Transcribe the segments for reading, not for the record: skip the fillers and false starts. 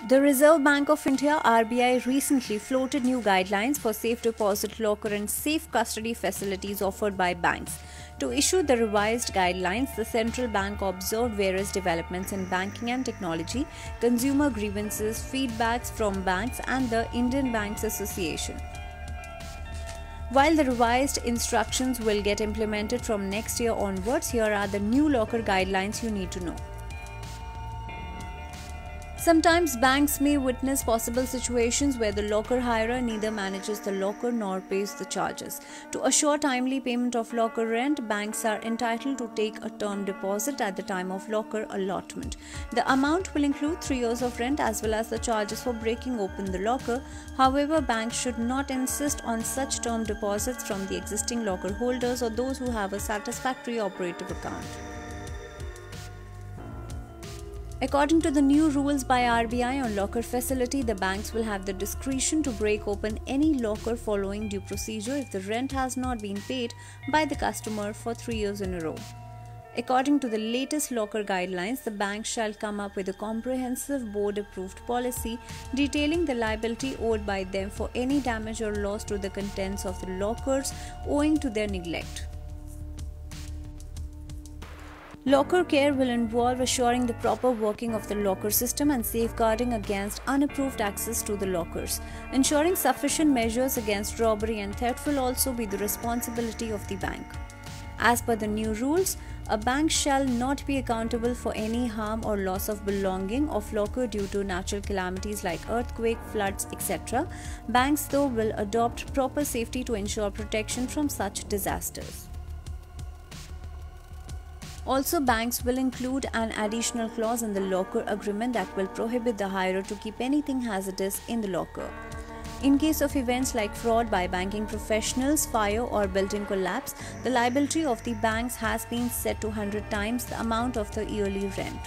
The Reserve Bank of India (RBI) recently floated new guidelines for safe deposit locker and safe custody facilities offered by banks. To issue the revised guidelines, the central bank observed various developments in banking and technology, consumer grievances, feedbacks from banks, and the Indian Banks Association. While the revised instructions will get implemented from next year onwards, here are the new locker guidelines you need to know. Sometimes banks may witness possible situations where the locker hirer neither manages the locker nor pays the charges. To assure timely payment of locker rent, banks are entitled to take a term deposit at the time of locker allotment. The amount will include 3 years of rent as well as the charges for breaking open the locker. However, banks should not insist on such term deposits from the existing locker holders or those who have a satisfactory operative account. According to the new rules by RBI on locker facility, the banks will have the discretion to break open any locker following due procedure if the rent has not been paid by the customer for 3 years in a row. According to the latest locker guidelines, the bank shall come up with a comprehensive board-approved policy detailing the liability owed by them for any damage or loss to the contents of the lockers owing to their neglect. Locker care will involve assuring the proper working of the locker system and safeguarding against unapproved access to the lockers. Ensuring sufficient measures against robbery and theft will also be the responsibility of the bank. As per the new rules, a bank shall not be accountable for any harm or loss of belonging of locker due to natural calamities like earthquake, floods, etc. Banks, though, will adopt proper safety to ensure protection from such disasters. Also, banks will include an additional clause in the locker agreement that will prohibit the hirer to keep anything hazardous in the locker. In case of events like fraud by banking professionals, fire or building collapse, the liability of the banks has been set to 100 times the amount of the yearly rent.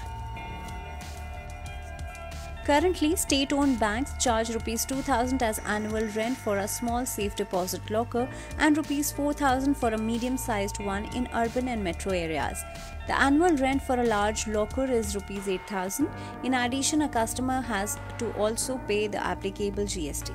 Currently, state-owned banks charge Rs 2,000 as annual rent for a small safe deposit locker and Rs 4,000 for a medium-sized one in urban and metro areas. The annual rent for a large locker is Rs 8,000. In addition, a customer has to also pay the applicable GST.